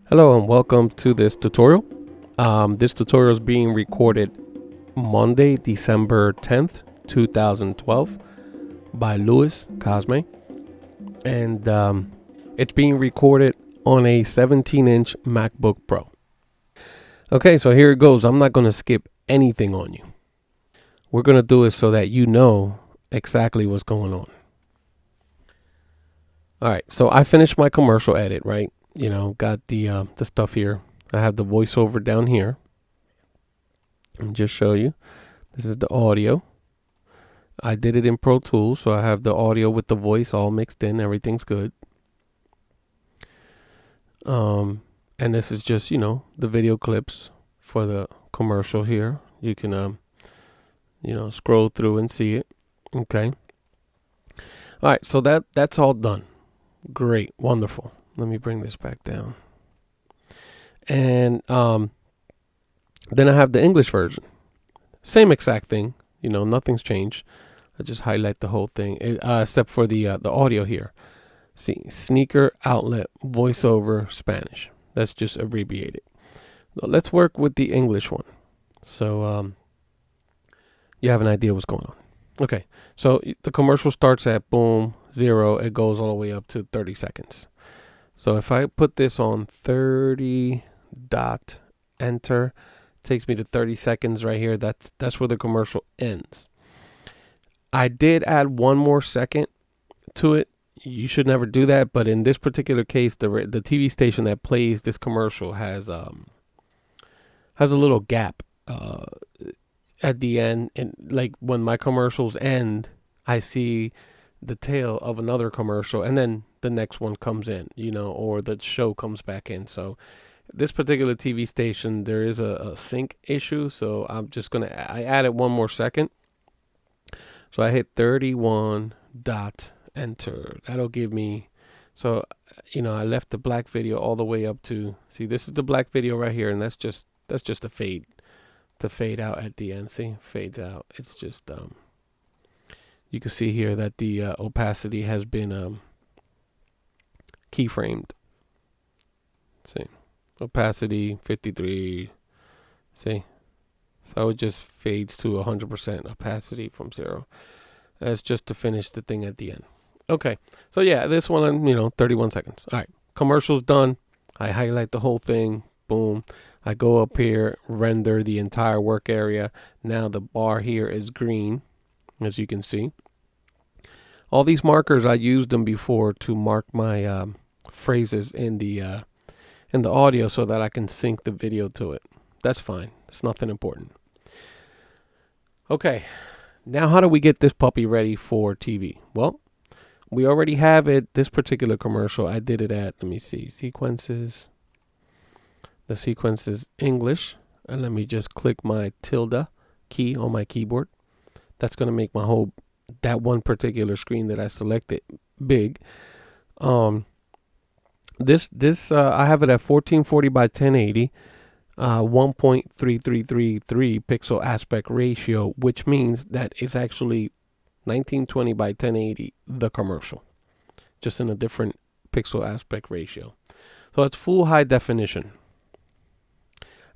Hello and welcome to this tutorial. This tutorial is being recorded Monday, December 10th, 2012 by Louis Cosme. And it's being recorded on a 17-inch MacBook Pro. Okay, so here it goes. I'm not going to skip anything on you. We're going to do it so that you know exactly what's going on. All right, so I finished my commercial edit, right? You know, got the stuff here. I have the voiceover down here. Let me just show you. This is the audio. I did it in Pro Tools, so I have the audio with the voice all mixed in. Everything's good. And this is just, you know, the video clips for the commercial here. You can, you know, scroll through and see it. Okay. All right, so that's all done. Great, wonderful. Let me bring this back down. And then I have the English version. Same exact thing. You know, nothing's changed. I just highlight the whole thing, except for the audio here. See, sneaker outlet voiceover Spanish. That's just abbreviated. Let's work with the English one. So you have an idea what's going on. Okay, so the commercial starts at boom, 0. It goes all the way up to 30 seconds. So if I put this on 30 dot enter, it takes me to 30 seconds right here. That's where the commercial ends. I did add one more second to it. You should never do that, but in this particular case, the TV station that plays this commercial has a little gap at the end, and like when my commercials end, I see the tail of another commercial, and then the next one comes in, you know, or the show comes back in. So this particular TV station, there is a sync issue, so I added one more second. So I hit 31 dot enter. That'll give me, so, you know, I left the black video all the way up to, see, this is the black video right here, and that's just a fade to fade out at the end. See, fades out. It's just you can see here that the opacity has been keyframed. See, opacity 53. See, so it just fades to 100% opacity from 0. That's just to finish the thing at the end. Okay, so yeah, this one, you know, 31 seconds. All right, commercial's done. I highlight the whole thing. Boom. I go up here, render the entire work area. Now the bar here is green, as you can see. All these markers, I used them before to mark my phrases in the audio so that I can sync the video to it. That's fine. It's nothing important. Okay, now how do we get this puppy ready for TV? Well, we already have it. This particular commercial, I did it at, let me see, sequences. The sequence is English, and let me just click my tilde key on my keyboard. That's going to make my that one particular screen that I selected big. This I have it at 1440 by 1080, 1.3333 pixel aspect ratio, which means that it's actually 1920 by 1080, the commercial, just in a different pixel aspect ratio. So it's full high definition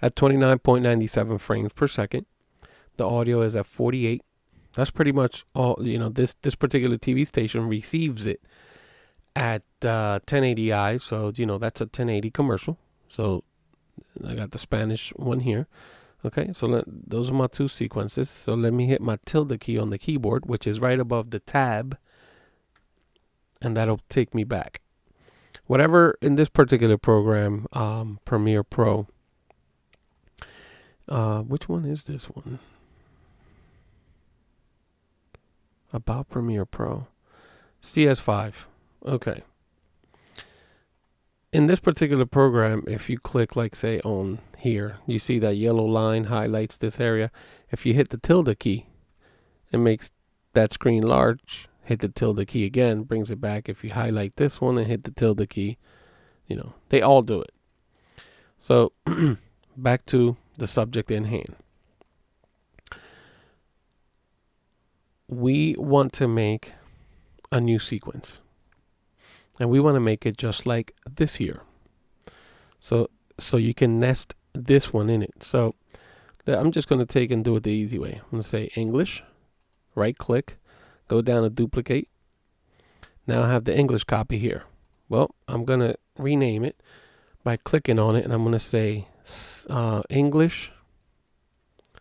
at 29.97 frames per second. The audio is at 48. That's pretty much all. You know, this particular TV station receives it at 1080i. So, you know, that's a 1080 commercial. So I got the Spanish one here. Okay, so those are my two sequences. So let me hit my tilde key on the keyboard, which is right above the tab, and that'll take me back. Whatever in this particular program, Premiere Pro. Which one is this one? About Premiere Pro. CS5. Okay. In this particular program, if you click, like, say, on here, you see that yellow line highlights this area. If you hit the tilde key, it makes that screen large. Hit the tilde key again, brings it back. If you highlight this one and hit the tilde key, you know, they all do it. So back to the subject in hand. We want to make a new sequence, and we want to make it just like this here. So you can nest this one in it. So I'm just going to take and do it the easy way. I'm going to say English, right click, go down to duplicate. Now I have the English copy here. Well, I'm going to rename it by clicking on it, and I'm going to say English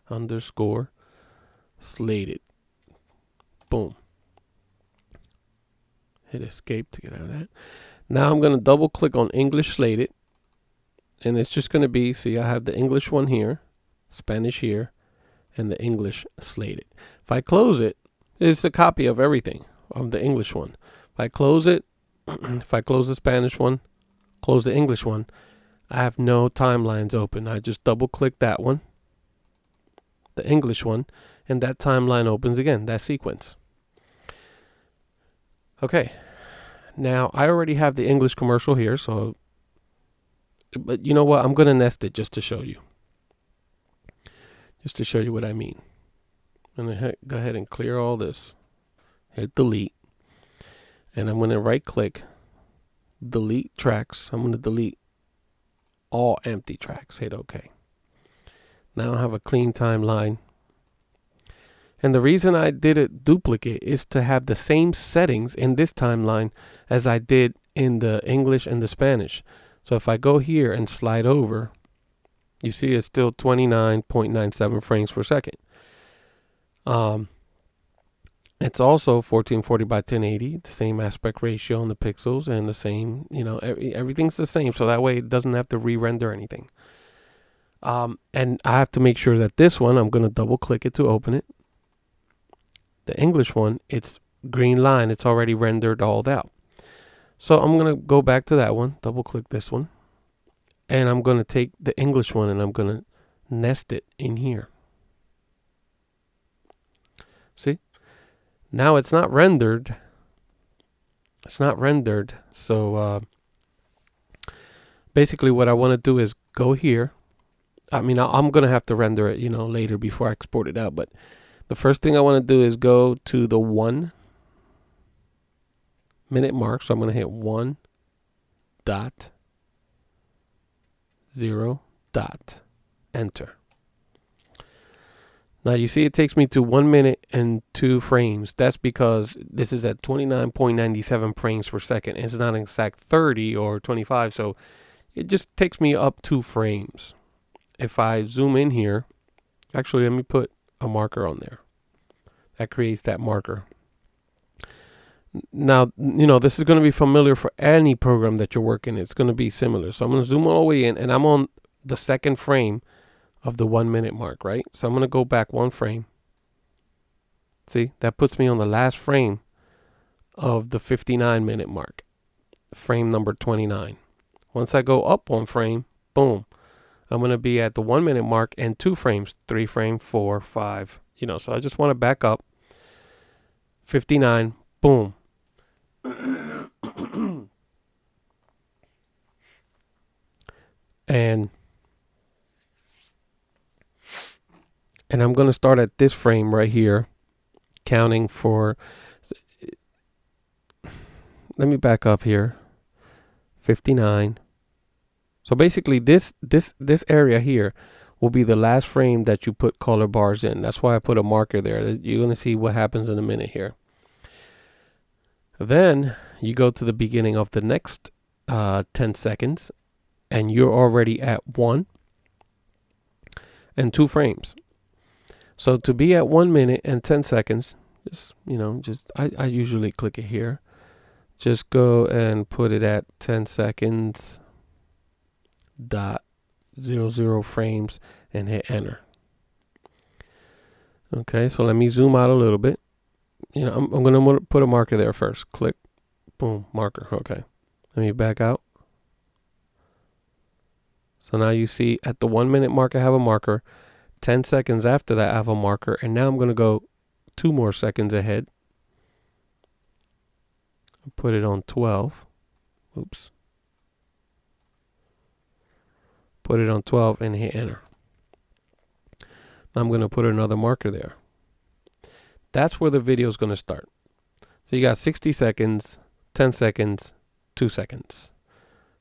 underscore slated. Boom. Hit escape to get out of that. Now I'm going to double click on English slated, and it's just going to be, see, I have the English one here, Spanish here, and the English slated. If I close it, it's a copy of everything of the English one. If I close it, if I close the Spanish one, close the English one, I have no timelines open. I just double click that one, the English one, and that timeline opens again, that sequence. Okay, now I already have the English commercial here, so, but you know what? I'm going to nest it just to show you. Just to show you what I mean. I'm going to go ahead and clear all this. Hit delete. And I'm going to right click, delete tracks. I'm going to delete all empty tracks. Hit OK. Now I have a clean timeline. And the reason I did it duplicate is to have the same settings in this timeline as I did in the English and the Spanish. So if I go here and slide over, you see it's still 29.97 frames per second. It's also 1440 by 1080, the same aspect ratio on the pixels and the same, you know, everything's the same. So that way it doesn't have to re-render anything. And I have to make sure that this one, I'm going to double click it to open it. The English one, it's green line. It's already rendered all out. So I'm going to go back to that one, double click this one. And I'm going to take the English one and I'm going to nest it in here. See? Now it's not rendered. It's not rendered. So basically what I want to do is go here. I mean, I'm going to have to render it, you know, later before I export it out. But the first thing I want to do is go to the 1 minute mark. So I'm going to hit 1.0. Enter. Now you see it takes me to 1 minute and 2 frames. That's because this is at 29.97 frames per second. It's not an exact 30 or 25, so it just takes me up 2 frames. If I zoom in here, actually let me put a marker on there. That creates that marker. Now, you know, this is going to be familiar for any program that you're working in. It's going to be similar. So I'm going to zoom all the way in, and I'm on the second frame of the 1 minute mark, right? So I'm going to go back 1 frame. See, that puts me on the last frame of the 59-minute mark, frame number 29. Once I go up 1 frame, boom, I'm going to be at the 1 minute mark and 2 frames, 3 frame, 4, 5, you know, so I just want to back up 59, boom. And I'm going to start at this frame right here, counting for, let me back up here, 59. So basically this area here will be the last frame that you put color bars in. That's why I put a marker there. You're going to see what happens in a minute here. Then you go to the beginning of the next 10 seconds, and you're already at 1 and 2 frames. So to be at 1 minute and 10 seconds, just, you know, I usually click it here. Just go and put it at 10 seconds, .00 frames, and hit enter. Okay, so let me zoom out a little bit. You know, I'm going to put a marker there first. Click, boom, marker. Okay, let me back out. So now you see at the 1 minute mark, I have a marker. 10 seconds after that, I have a marker. And now I'm going to go 2 more seconds ahead. Put it on 12. Oops. Put it on 12 and hit enter. Now I'm going to put another marker there. That's where the video is going to start. So you got 60 seconds, 10 seconds, 2 seconds.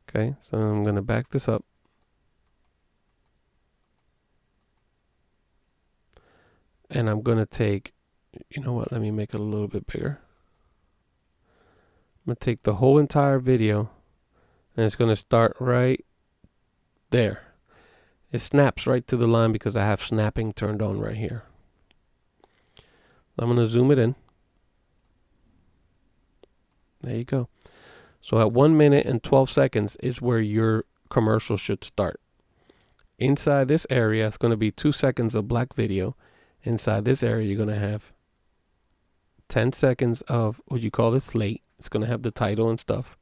Okay, so I'm going to back this up. And I'm going to take, you know what, let me make it a little bit bigger. I'm going to take the whole entire video, and it's going to start right there. It snaps right to the line because I have snapping turned on right here. I'm going to zoom it in. There you go. So at 1 minute and 12 seconds is where your commercial should start. Inside this area, it's going to be 2 seconds of black video. Inside this area, you're going to have 10 seconds of what you call the slate. It's going to have the title and stuff.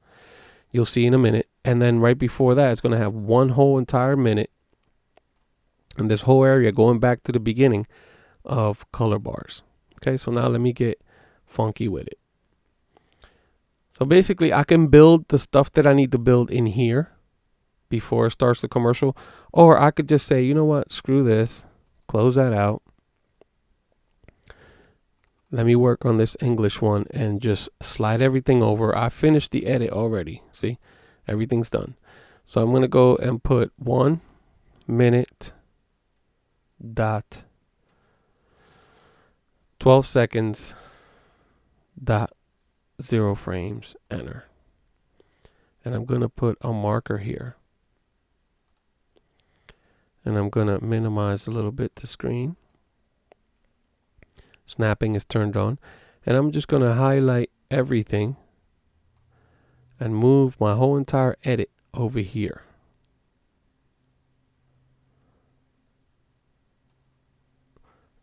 You'll see in a minute. And then right before that, it's going to have one whole entire minute. And this whole area going back to the beginning of color bars. Okay, so now let me get funky with it. So basically, I can build the stuff that I need to build in here before it starts the commercial. Or I could just say, you know what, screw this. Close that out. Let me work on this English one and just slide everything over. I finished the edit already. See, everything's done. So I'm going to go and put 1 minute dot 12 seconds dot 0 frames, enter. And I'm going to put a marker here. And I'm going to minimize a little bit the screen. Snapping is turned on. And I'm just going to highlight everything and move my whole entire edit over here.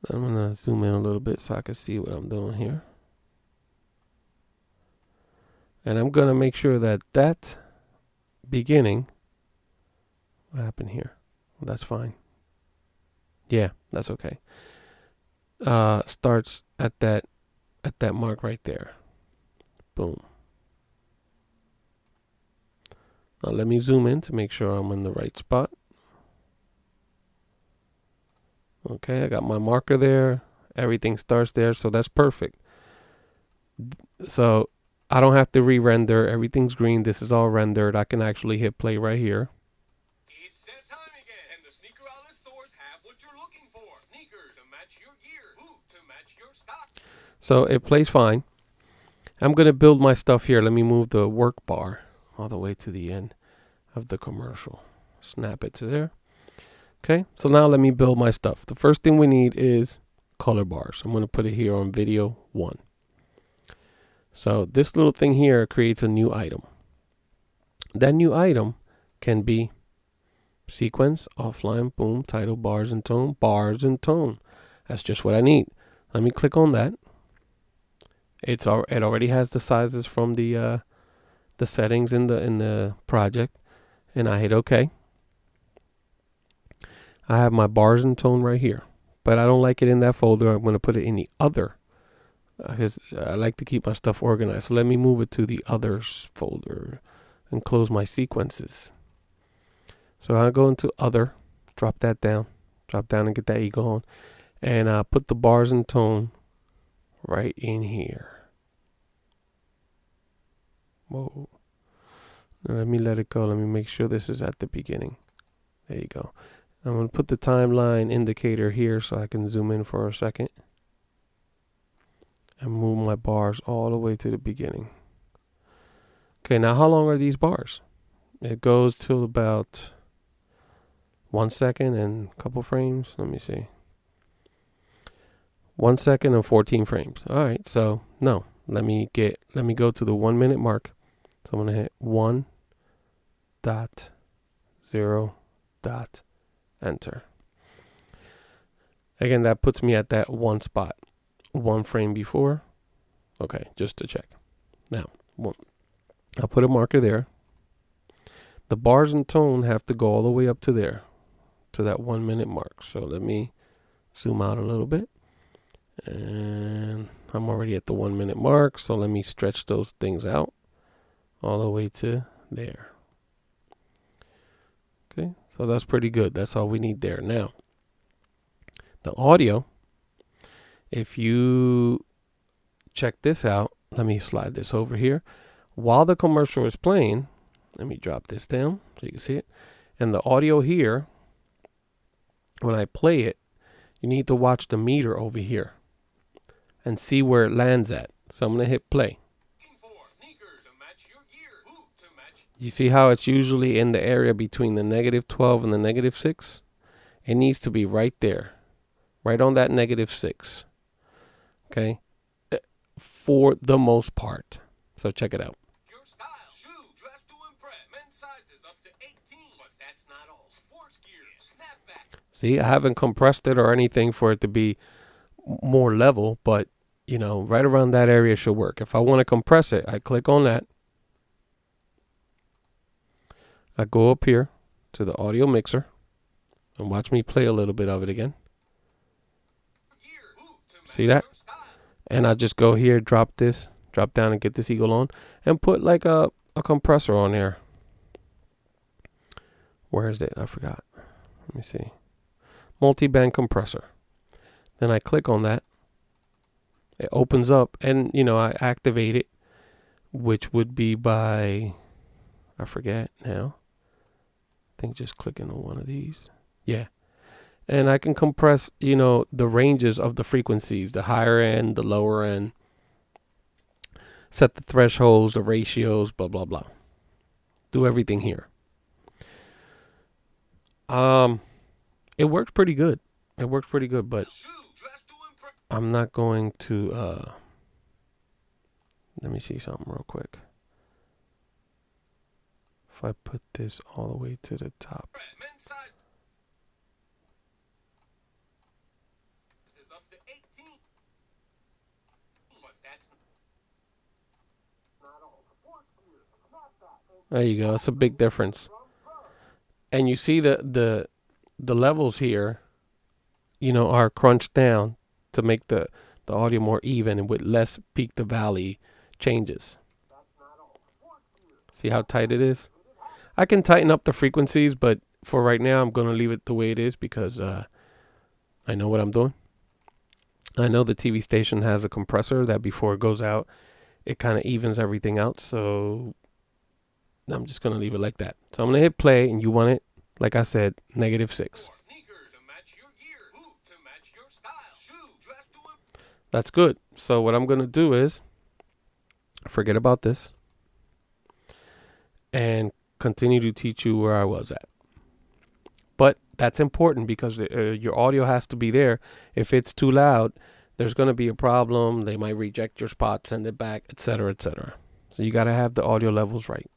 I'm going to zoom in a little bit so I can see what I'm doing here. And I'm going to make sure that that beginning, what happened here? Well, that's fine. Yeah, that's okay. Starts at that mark right there. Boom. Now let me zoom in to make sure I'm in the right spot. Okay, I got my marker there. Everything starts there, so that's perfect. So I don't have to re-render. Everything's green. This is all rendered. I can actually hit play right here. It's that time again, and the sneaker outlet stores have what you're looking for. Sneakers to match your gear, boots to match your stock. So it plays fine. I'm going to build my stuff here. Let me move the work bar all the way to the end of the commercial. Snap it to there. Okay, so now let me build my stuff. The first thing we need is color bars. I'm going to put it here on video 1. So this little thing here creates a new item. That new item can be sequence, offline, boom, title, bars and tone, bars and tone. That's just what I need. Let me click on that. It already has the sizes from the settings in the project, and I hit OK. I have my bars and tone right here, but I don't like it in that folder. I'm going to put it in the other because I like to keep my stuff organized. So let me move it to the others folder and close my sequences. So I'll go into other, drop down and get that eagle on, and put the bars and tone right in here. Whoa. Now let me let it go. Let me make sure this is at the beginning. There you go. I'm going to put the timeline indicator here so I can zoom in for a second and move my bars all the way to the beginning. Okay, now how long are these bars? It goes till about 1 second and a couple frames. Let me see. 1 second and 14 frames. All right, so no, let me go to the 1 minute mark. So I'm going to hit 1.0. Enter. Again, that puts me at that one spot, 1 frame before. Okay, just to check. Now, I'll put a marker there. The bars and tone have to go all the way up to there, to that 1 minute mark. So let me zoom out a little bit. And I'm already at the 1 minute mark. So let me stretch those things out all the way to there. Okay, so that's pretty good. That's all we need there. Now, the audio, if you check this out, let me slide this over here. While the commercial is playing, Let me drop this down so you can see it. And the audio here, when I play it, you need to watch the meter over here and see where it lands at. So I'm going to hit play. You see how it's usually in the area between the -12 and the -6? It needs to be right there. Right on that -6. Okay? For the most part. So check it out. Your style, shoe, dress to impress. Men's sizes up to 18. But that's not all. Sports gear, snapback. See, I haven't compressed it or anything for it to be more level, but you know, right around that area should work. If I want to compress it, I click on that. I go up here to the audio mixer and watch me play a little bit of it again. See that? And I just go here, drop down and get this eagle on and put like a compressor on there. Where is it? I forgot. Let me see. Multi-band compressor. Then I click on that. It opens up and, you know, I activate it, which would be by, I forget now. I think just clicking on one of these. Yeah. And I can compress, you know, the ranges of the frequencies, the higher end, the lower end, set the thresholds, the ratios, blah, blah, blah. Do everything here. It works pretty good. It works pretty good, but I'm not going to, let me see something real quick. If I put this all the way to the top. There you go. It's a big difference. And you see the levels here, you know, are crunched down to make the audio more even and with less peak to valley changes. See how tight it is? I can tighten up the frequencies, but for right now, I'm going to leave it the way it is because I know what I'm doing. I know the TV station has a compressor that before it goes out, it kind of evens everything out. So I'm just going to leave it like that. So I'm going to hit play, and you want it, like I said, -6. That's good. So what I'm going to do is forget about this and continue to teach you where I was at. But that's important because your audio has to be there. If it's too loud, there's going to be a problem. They might reject your spot, send it back, etc., etc. So you got to have the audio levels right.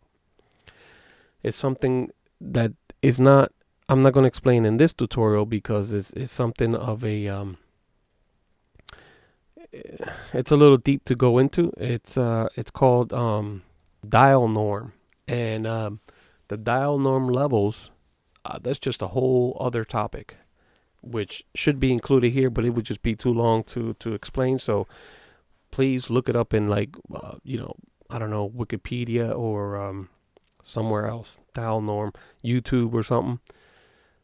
It's something that is not, I'm not going to explain in this tutorial because it's something of a, it's a little deep to go into. It's called dial norm. And the dial norm levels, that's just a whole other topic, which should be included here, but it would just be too long to explain. So please look it up in like, you know, I don't know, Wikipedia or somewhere else, dial norm, YouTube or something.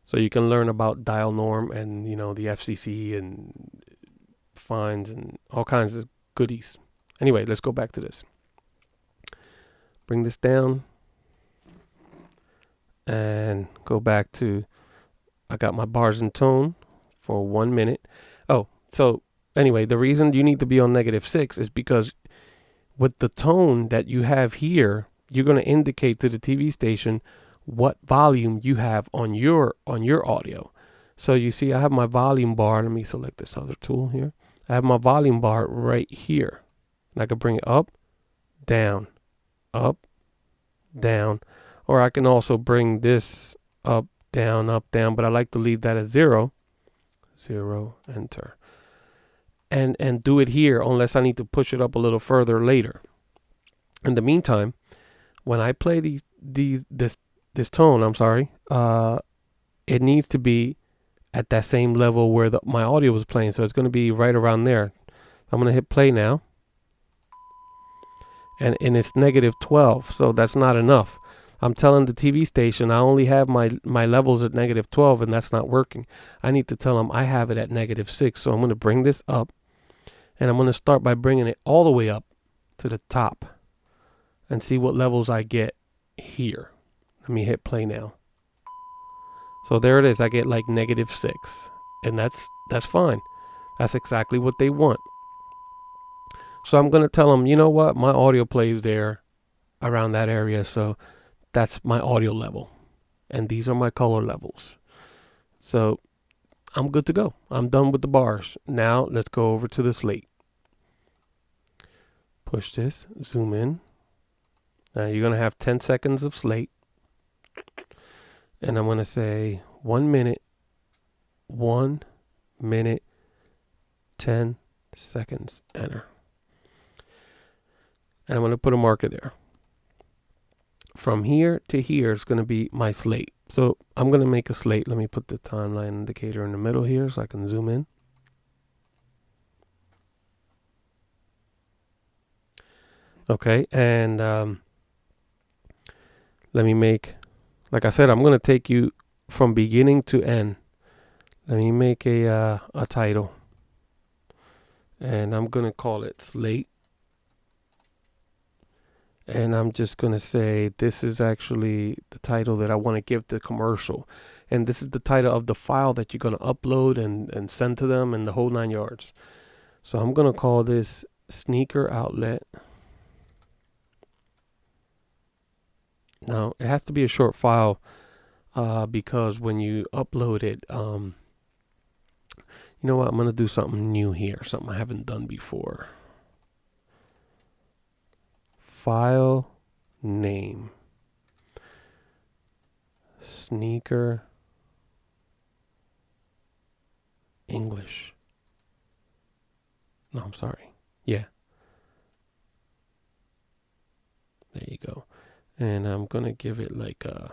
So you can learn about dial norm and, you know, the FCC and fines and all kinds of goodies. Anyway, let's go back to this. Bring this down and go back to, I got my bars and tone for 1 minute. Oh, so anyway, the reason you need to be on -6 is because with the tone that you have here, you're going to indicate to the TV station what volume you have on your audio. So you see, I have my volume bar. Let me select this other tool here. I have my volume bar right here. And I can bring it up, down, or I can also bring this up, down, but I like to leave that at 0, enter. And do it here unless I need to push it up a little further later. In the meantime, when I play this tone, it needs to be at that same level where my audio was playing. So it's going to be right around there. I'm going to hit play now. And it's -12, so that's not enough. I'm telling the TV station I only have my levels at -12, and that's not working. I need to tell them I have it at -6. So I'm going to bring this up, and I'm going to start by bringing it all the way up to the top and see what levels I get here. Let me hit play now. So there it is. I get like -6, and that's fine. That's exactly what they want. So I'm going to tell them, you know what? My audio plays there around that area. So that's my audio level. And these are my color levels. So I'm good to go. I'm done with the bars. Now let's go over to the slate. Push this, zoom in. Now you're going to have 10 seconds of slate. And I'm going to say 1 minute, 1 minute, 10 seconds, enter. And I'm going to put a marker there. From here to here is going to be my slate. So I'm going to make a slate. Let me put the timeline indicator in the middle here so I can zoom in. Okay, and let me make, like I said, I'm going to take you from beginning to end. Let me make a title. And I'm going to call it Slate. And I'm just going to say this is actually the title that I want to give the commercial. And this is the title of the file that you're going to upload and send to them and the whole 9 yards. So I'm going to call this Sneaker Outlet. Now, it has to be a short file because when you upload it, you know what? I'm going to do something new here, something I haven't done before. File name. Sneaker English. No, I'm sorry. Yeah. There you go. And I'm going to give it like it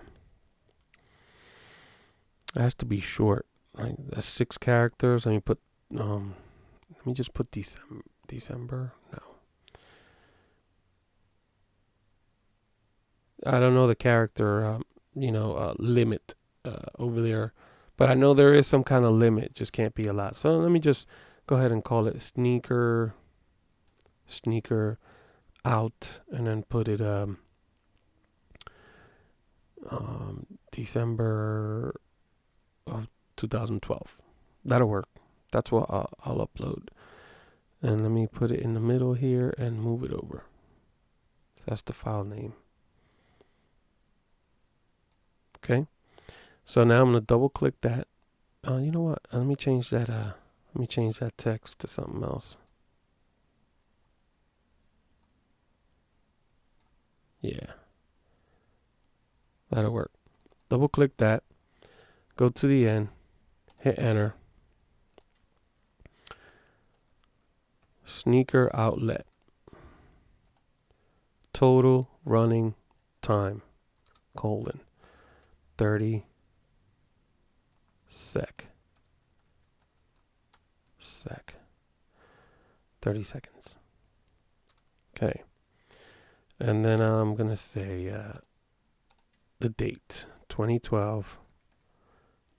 has to be short. Right? That's 6 characters. Let me put let me just put December. No. I don't know the character limit over there, but I know there is some kind of limit. Just can't be a lot. So let me just go ahead and call it sneaker out, and then put it December of 2012. That'll work. That's what I'll upload. And let me put it in the middle here and move it over. So that's the file name. Okay. So now I'm going to double click that. You know what? Let me change that. Let me change that text to something else. Yeah. That'll work. Double click that. Go to the end. Hit enter. Sneaker outlet. Total running time. : 30 sec. 30 seconds. Okay. And then I'm going to say the date. 2012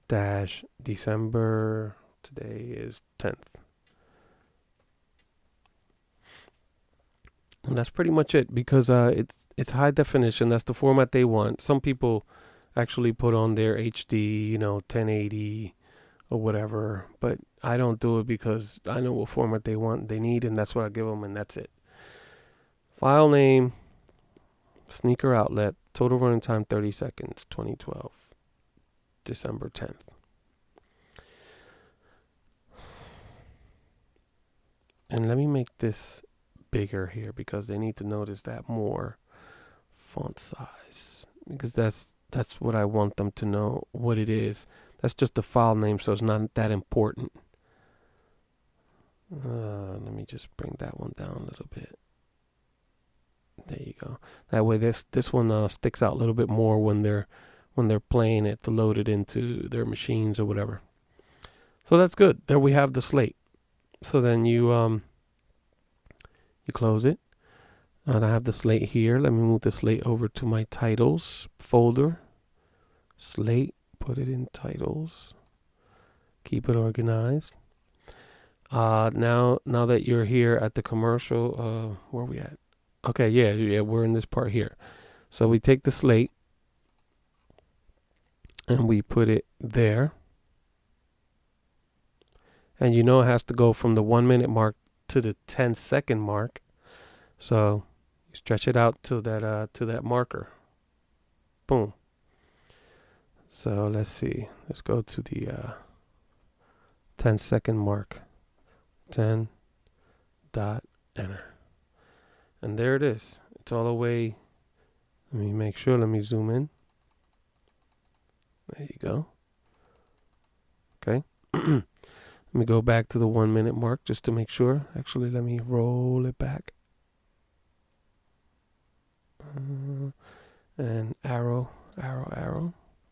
dash December. Today is 10th. And that's pretty much it, because it's high definition. That's the format they want. Some people actually put on their HD, 1080 or whatever, but I don't do it because I know what format they want, they need, and that's what I give them, and that's it. File name, sneaker outlet, total running time 30 seconds, 2012, December 10th. And let me make this bigger here because they need to notice that more. Font size, because that's what I want them to know what it is. That's just the file name, so it's not that important. Let me just bring that one down a little bit. There you go. That way this one sticks out a little bit more when they're playing it to load it into their machines or whatever. So that's good. There we have the slate. So then you close it. And I have the slate here. Let me move the slate over to my titles folder. Slate, put it in titles. Keep it organized. Now that you're here at the commercial, where are we at? Okay, yeah, we're in this part here. So we take the slate and we put it there. And you know it has to go from the 1 minute mark to the 10-second mark. So you stretch it out to that marker. Boom. So let's see. Let's go to the 10-second mark. 10 dot enter. And there it is. It's all the way. Let me make sure. Let me zoom in. There you go. Okay. Let me go back to the 1 minute mark just to make sure. Actually, let me roll it back. And arrow.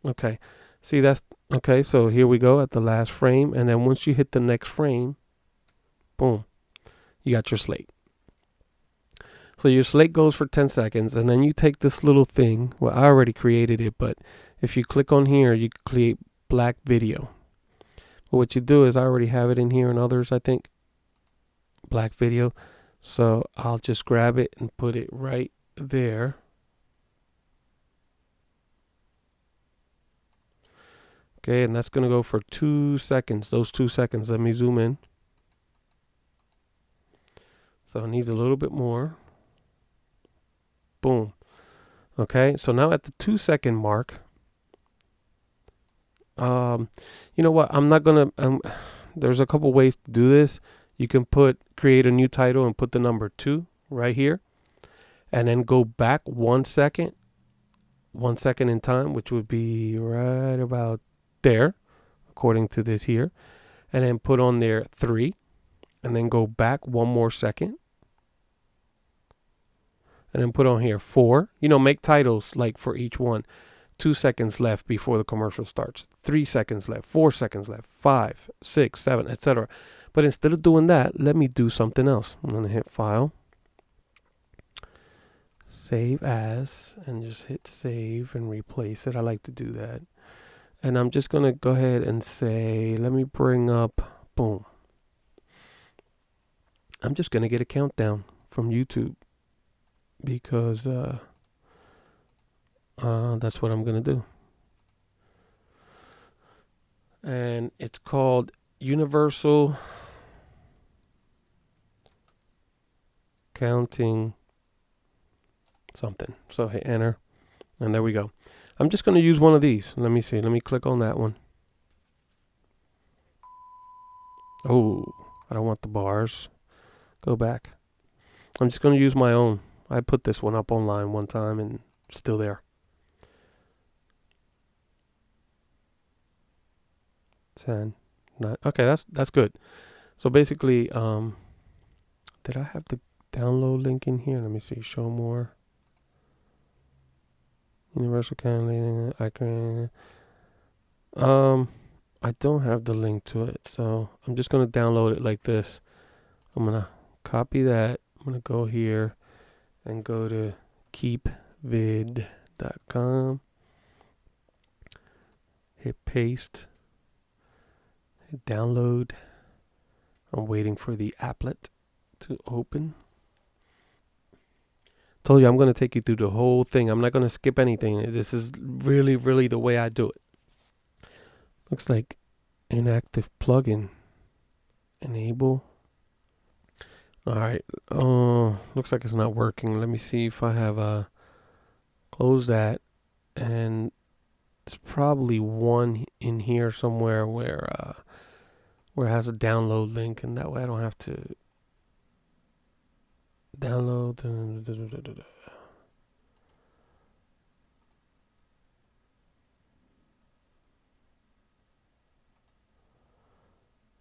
Okay. See, that's okay. So here we go at the last frame. And then once you hit the next frame, boom, you got your slate. So your slate goes for 10 seconds. And then you take this little thing. Well, I already created it, but if you click on here, you create black video. But what you do is I already have it in here and others, I think. Black video. So I'll just grab it and put it right there. Okay, and that's going to go for 2 seconds. Those 2 seconds. Let me zoom in. So it needs a little bit more. Boom. Okay, so now at the 2 second mark, you know what? I'm not going to, there's a couple ways to do this. You can create a new title and put the number 2 right here. And then go back 1 second. 1 second in time, which would be right about there, according to this here. And then put on there 3. And then go back 1 more second. And then put on here 4. You know, make titles like for each one. 2 seconds left before the commercial starts. 3 seconds left. 4 seconds left. 5, 6, 7, etc. But instead of doing that, let me do something else. I'm going to hit File. Save as. And just hit Save and replace it. I like to do that. And I'm just going to go ahead and say, let me bring up, boom. I'm just going to get a countdown from YouTube. Because that's what I'm going to do. And it's called Universal Counting something. So hit enter. And there we go. I'm just going to use one of these. Let me see. Let me click on that one. Oh, I don't want the bars. Go back. I'm just going to use my own. I put this one up online one time and it's still there. 10, 9. Okay, that's good. So basically, did I have the download link in here? Let me see. Show more. Universal Counting icon. I don't have the link to it, so I'm just gonna download it like this. I'm gonna copy that. I'm gonna go here and go to keepvid.com. Hit paste. Hit download. I'm waiting for the applet to open. Told you I'm going to take you through the whole thing. I'm not going to skip anything. This is really, really the way I do it. Looks like inactive plugin. Enable. All right. Looks like it's not working. Let me see if I have close that. And it's probably one in here somewhere where it has a download link, and that way I don't have to download.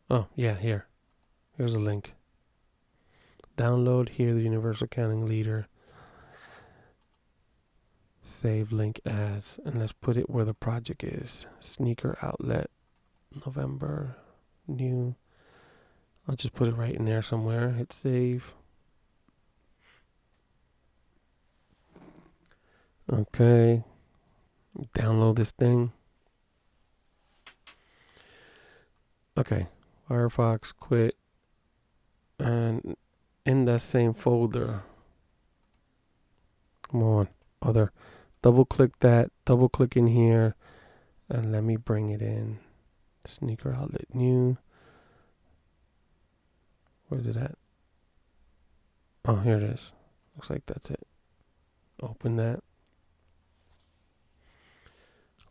Oh, yeah, here. Here's a link. Download here, the Universal Counting Leader. Save link as, and let's put it where the project is. Sneaker Outlet, November, new. I'll just put it right in there somewhere. Hit save. Okay. Download this thing. Okay. Firefox, quit. And in that same folder. Come on. other. Double click that, double click in here, and let me bring it in. Sneaker outlet new. Where's it at? Oh, here it is. Looks like that's it. Open that.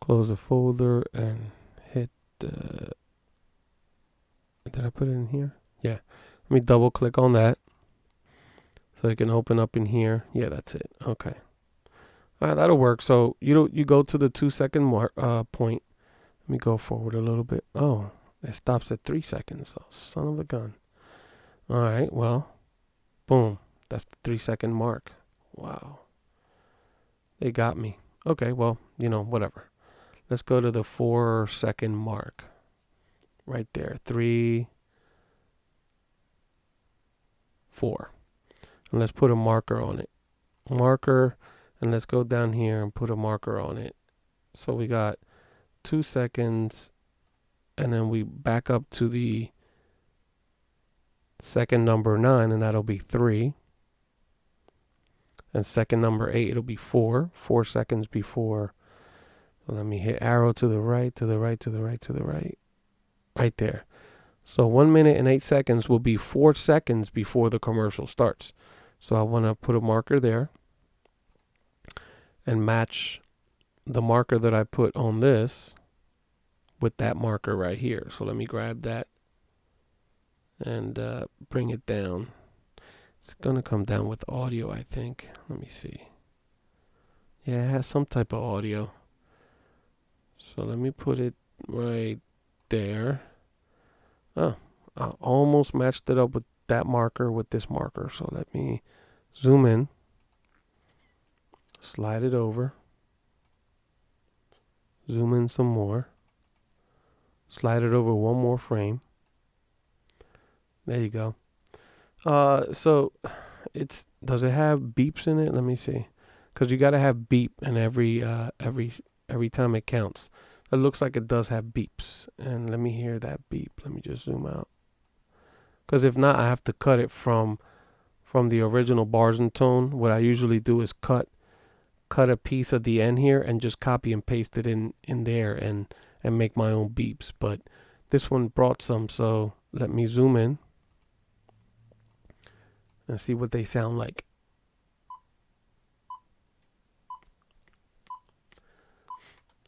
Close the folder and hit. Did I put it in here? Yeah. Let me double click on that. So you can open up in here. Yeah, that's it. Okay. All right, that'll work. So you go to the 2 second point. Let me go forward a little bit. Oh, it stops at 3 seconds. Oh, son of a gun. All right, well, boom. That's the 3 second mark. Wow. They got me. Okay, well, whatever. Let's go to the 4 second mark. Right there. 3, 4. And let's put a marker on it. Marker. And let's go down here and put a marker on it. So we got 2 seconds. And then we back up to the second number 9, and that'll be 3. And second number 8, it'll be 4. 4 seconds before. So let me hit arrow to the right, to the right, to the right, to the right. Right there. So 1 minute and 8 seconds will be 4 seconds before the commercial starts. So I want to put a marker there and match the marker that I put on this with that marker right here. So let me grab that and bring it down. It's going to come down with audio, I think. Let me see. Yeah, it has some type of audio. So let me put it right there. Oh, I almost matched it up with that marker with this marker. So let me zoom in. Slide it over. Zoom in some more. Slide it over one more frame. There you go. So does it have beeps in it? Let me see. Because you got to have beep in every time it counts. It looks like it does have beeps. And let me hear that beep. Let me just zoom out. Because if not, I have to cut it from the original bars and tone. What I usually do is cut a piece of the end here and just copy and paste it in there and make my own beeps. But this one brought some, so let me zoom in and see what they sound like.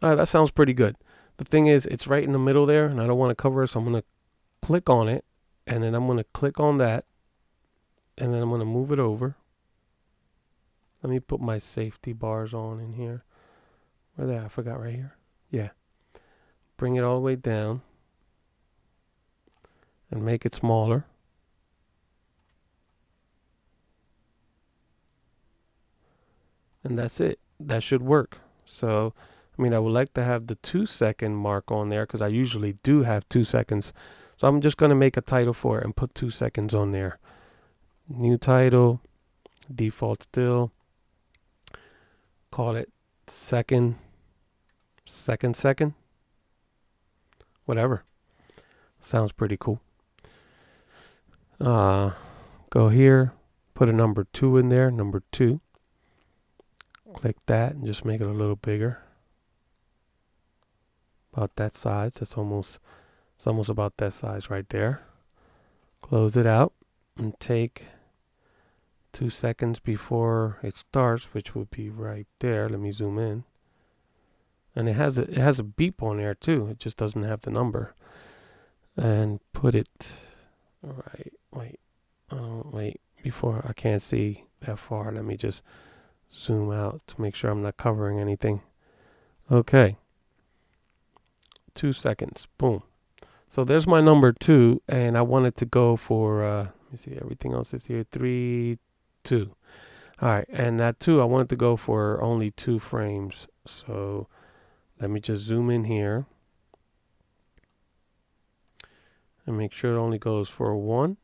All right, that sounds pretty good. The thing is, it's right in the middle there, and I don't want to cover it, so I'm going to click on it, and then I'm going to click on that, and then I'm going to move it over. Let me put my safety bars on in here. Where are they? I forgot right here. Yeah. Bring it all the way down and make it smaller. And that's it. That should work. So, I would like to have the 2 second mark on there because I usually do have 2 seconds. So I'm just going to make a title for it and put 2 seconds on there. New title, default still. Call it second. Whatever. Sounds pretty cool. Go here, put a number 2 in there, number 2. Click that and just make it a little bigger. About that size. It's almost about that size right there. Close it out and take 2 seconds before it starts, which would be right there. Let me zoom in. And it has a beep on there too. It just doesn't have the number. And put it right. Wait. Before I can't see that far. Let me just zoom out to make sure I'm not covering anything. Okay. 2 seconds. Boom. So there's my number 2, and I wanted to go for let me see, everything else is here. 3, 2. All right, and that 2, I wanted to go for only 2 frames. So let me just zoom in here and make sure it only goes for 1,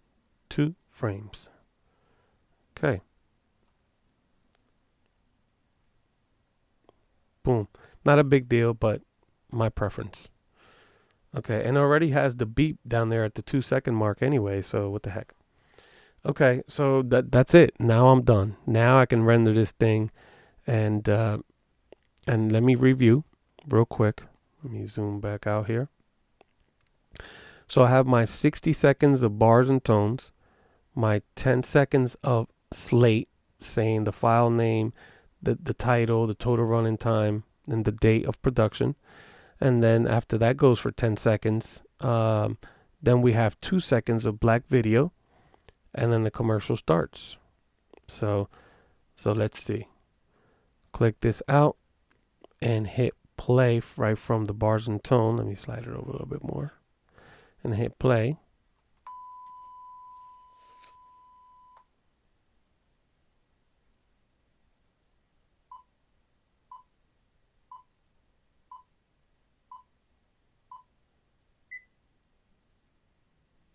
2 frames. Okay. Boom. Not a big deal, but my preference. Okay, and it already has the beep down there at the 2 second mark anyway, so what the heck. Okay, so that's it. Now I'm done. Now I can render this thing And let me review real quick. Let me zoom back out here. So I have my 60 seconds of bars and tones, my 10 seconds of slate saying the file name, the title, the total running time, and the date of production. And then after that goes for 10 seconds, then we have 2 seconds of black video, and then the commercial starts. So let's see. Click this out and hit play right from the bars and tone. Let me slide it over a little bit more and hit play.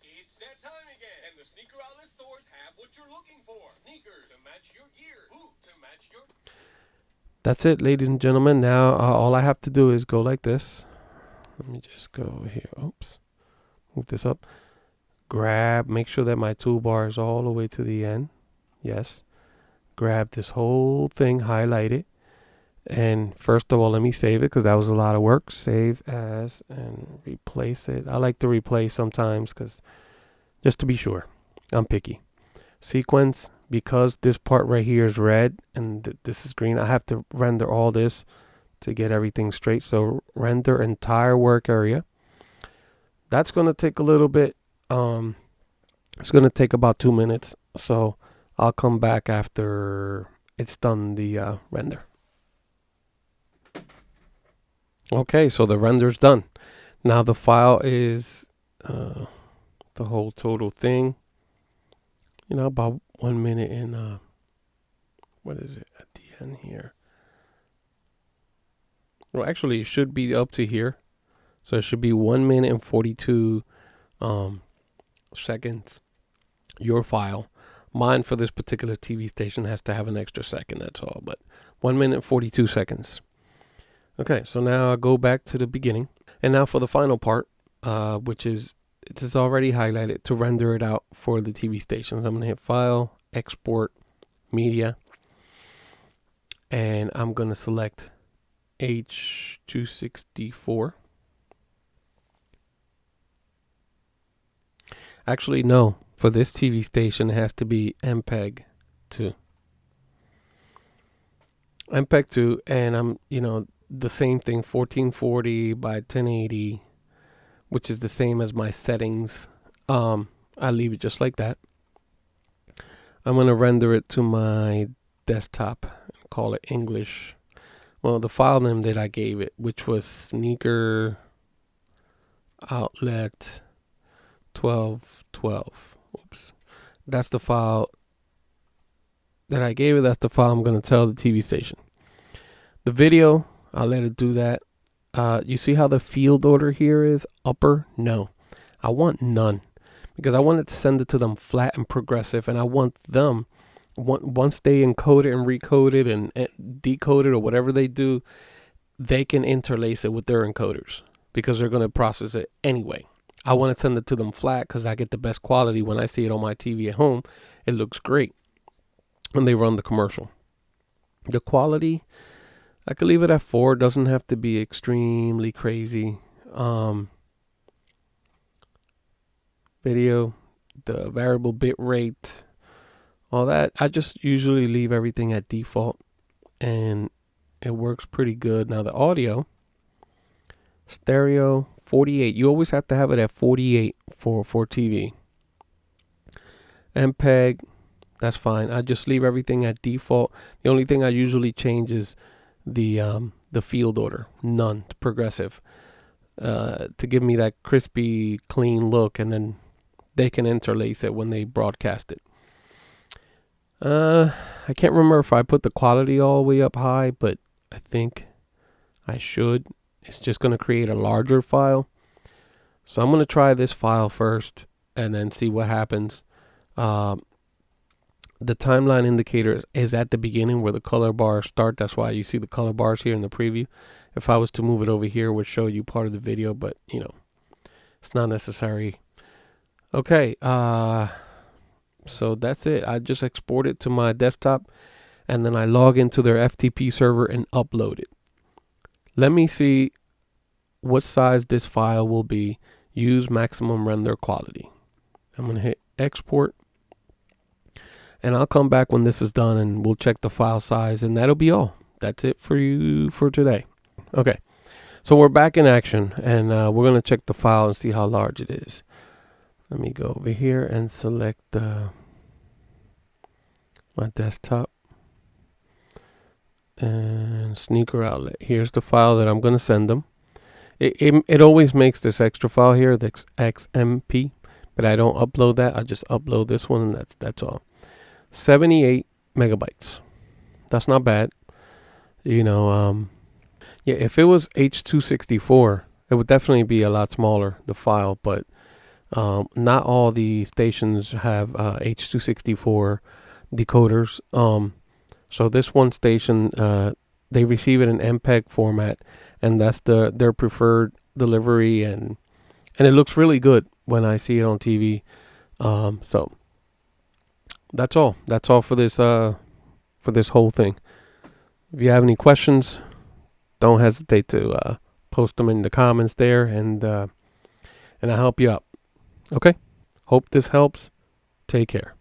It's that time again, and the sneaker outlet stores have what you're looking for. Sneakers to match your gear, boots to match your... That's it, ladies and gentlemen. Now all I have to do is go like this. Let me just go over here. Oops. Move this up. Grab, make sure that my toolbar is all the way to the end. Yes. Grab this whole thing, highlight it. And first of all, let me save it because that was a lot of work. Save as and replace it. I like to replace sometimes because just to be sure. I'm picky. Sequence, because this part right here is red and this is green, I have to render all this to get everything straight. So render entire work area. That's going to take a little bit. It's going to take about 2 minutes. So I'll come back after it's done the render. Okay, so the render's done. Now the file is the whole total thing. You know, about 1 minute and what is it at the end here? Well, actually, it should be up to here. So it should be 1 minute and 42 seconds. Your file. Mine for this particular TV station has to have an extra second. That's all. But 1 minute 42 seconds. Okay, so now I'll go back to the beginning. And now for the final part, which is, it is already highlighted to render it out for the TV stations. I'm going to hit File, Export, Media. And I'm going to select H264. Actually, no. For this TV station, it has to be MPEG 2. MPEG 2, and I'm, the same thing, 1440 by 1080, which is the same as my settings. I leave it just like that. I'm going to render it to my desktop and call it English. Well, the file name that I gave it, which was Sneaker Outlet 1212. Oops. That's the file that I gave it. That's the file I'm going to tell the TV station. The video, I'll let it do that. You see how the field order here is upper? No, I want none because I wanted to send it to them flat and progressive, and I want them, once they encode it and recode it and decode it or whatever they do, they can interlace it with their encoders because they're going to process it anyway. I want to send it to them flat because I get the best quality when I see it on my TV at home. It looks great when they run the commercial. The quality, I could leave it at 4. Doesn't have to be extremely crazy. Video, the variable bit rate, all that. I just usually leave everything at default, and it works pretty good. Now the audio, stereo, 48. You always have to have it at 48 for TV. MPEG, that's fine. I just leave everything at default. The only thing I usually change is the field order, none to progressive, to give me that crispy, clean look, and then they can interlace it when they broadcast it. I can't remember if I put the quality all the way up high, but I think I should. It's just going to create a larger file. So I'm going to try this file first and then see what happens. The timeline indicator is at the beginning where the color bars start. That's why you see the color bars here in the preview. If I was to move it over here, it would show you part of the video, but it's not necessary. Okay. So that's it. I just export it to my desktop, and then I log into their FTP server and upload it. Let me see what size this file will be. Use maximum render quality. I'm going to hit export, and I'll come back when this is done and we'll check the file size, and that'll be all. That's it for you for today. Okay, so we're back in action, and we're going to check the file and see how large it is. Let me go over here and select my desktop and Sneaker Outlet. Here's the file that I'm going to send them. It always makes this extra file here, the XMP, but I don't upload that. I just upload this one, and that's all. 78 megabytes. That's not bad. You know, yeah, if it was H.264, it would definitely be a lot smaller, the file, but not all the stations have H.264 decoders. So this one station, they receive it in MPEG format, and that's their preferred delivery, and it looks really good when I see it on TV. So that's all. That's all for this whole thing. If you have any questions, don't hesitate to post them in the comments there, and I'll help you out. Okay? Hope this helps. Take care.